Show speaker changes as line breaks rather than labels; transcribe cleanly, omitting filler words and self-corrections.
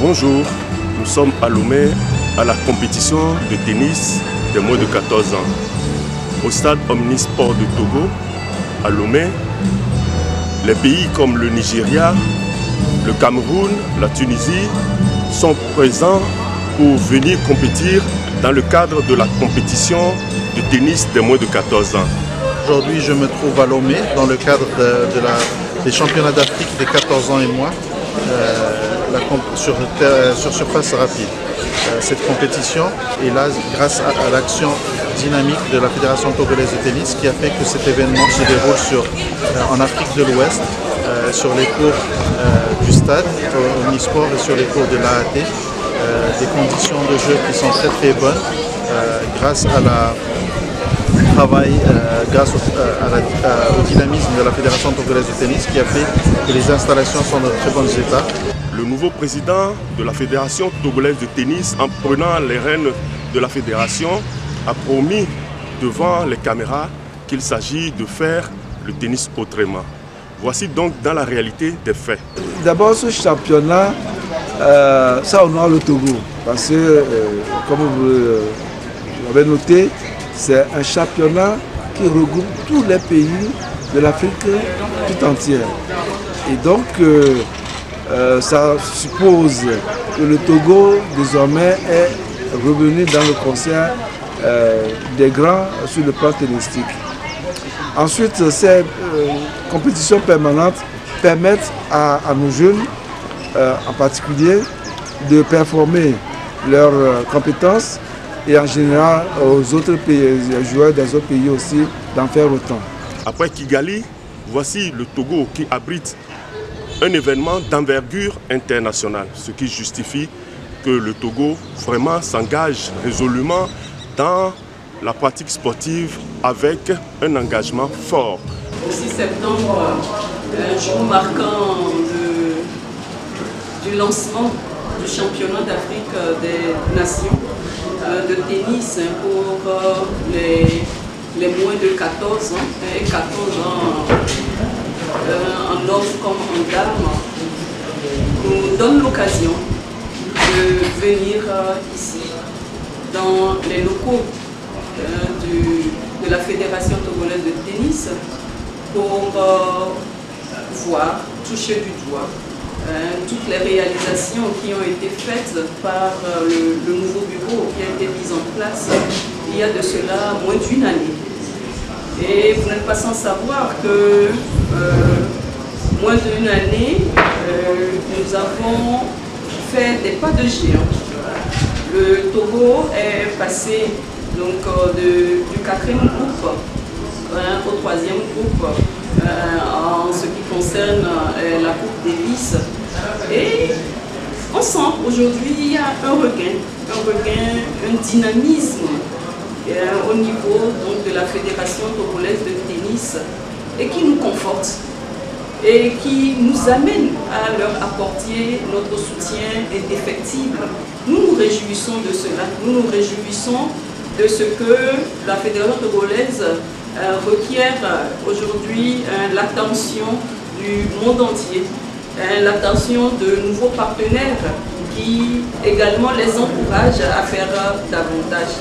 Bonjour, nous sommes à Lomé à la compétition de tennis des moins de 14 ans. Au stade Omnisport de Togo, à Lomé, les pays comme le Nigeria, le Cameroun, la Tunisie sont présents pour venir compétir dans le cadre de la compétition de tennis des moins de 14 ans.
Aujourd'hui, je me trouve à Lomé dans le cadre des championnats d'Afrique des 14 ans et moins sur surface rapide. Cette compétition est là grâce à l'action dynamique de la Fédération togolaise de tennis qui a fait que cet événement se déroule en Afrique de l'Ouest, sur les cours du stade Omnisport et sur les cours de l'AAT. Des conditions de jeu qui sont très bonnes grâce à travail, grâce au dynamisme de la Fédération togolaise de tennis qui a fait que les installations sont dans de très bons états.
Le nouveau président de la Fédération togolaise de tennis, en prenant les rênes de la fédération, a promis devant les caméras qu'il s'agit de faire le tennis autrement. Voici donc dans la réalité des faits.
D'abord, ce championnat, ça honore le Togo, parce que, comme vous l'avez noté, c'est un championnat qui regroupe tous les pays de l'Afrique tout entière. Et donc, ça suppose que le Togo, désormais, est revenu dans le concert des grands sur le plan tennistique. Ensuite, ces compétitions permanentes permettent à nos jeunes, en particulier, de performer leurs compétences et en général aux autres pays, aux joueurs des autres pays aussi, d'en faire autant.
Après Kigali, voici le Togo qui abrite un événement d'envergure internationale, ce qui justifie que le Togo vraiment s'engage résolument dans la pratique sportive avec un engagement fort.
Le 6 septembre, un jour marquant du lancement du championnat d'Afrique des nations de tennis pour les moins de 14 ans et 14 ans en hommes comme en dames, nous donne l'occasion de venir ici dans les locaux de la Fédération togolaise de tennis pour voir, toucher du doigt toutes les réalisations qui ont été faites par le nouveau bureau qui a été mis en place il y a de cela moins d'une année. Et vous n'êtes pas sans savoir que moins d'une année, nous avons fait des pas de géant. Le Togo est passé donc, du 4e groupe au 3e groupe en ce qui concerne la Coupe Davis. Et on sent aujourd'hui il y a un regain, un dynamisme au niveau donc, de la Fédération togolaise de tennis et qui nous conforte et qui nous amène à leur apporter notre soutien indéfectible. Nous nous réjouissons de cela, nous nous réjouissons de ce que la Fédération togolaise requiert aujourd'hui l'attention du monde entier, l'attention de nouveaux partenaires qui également les encouragent à faire davantage.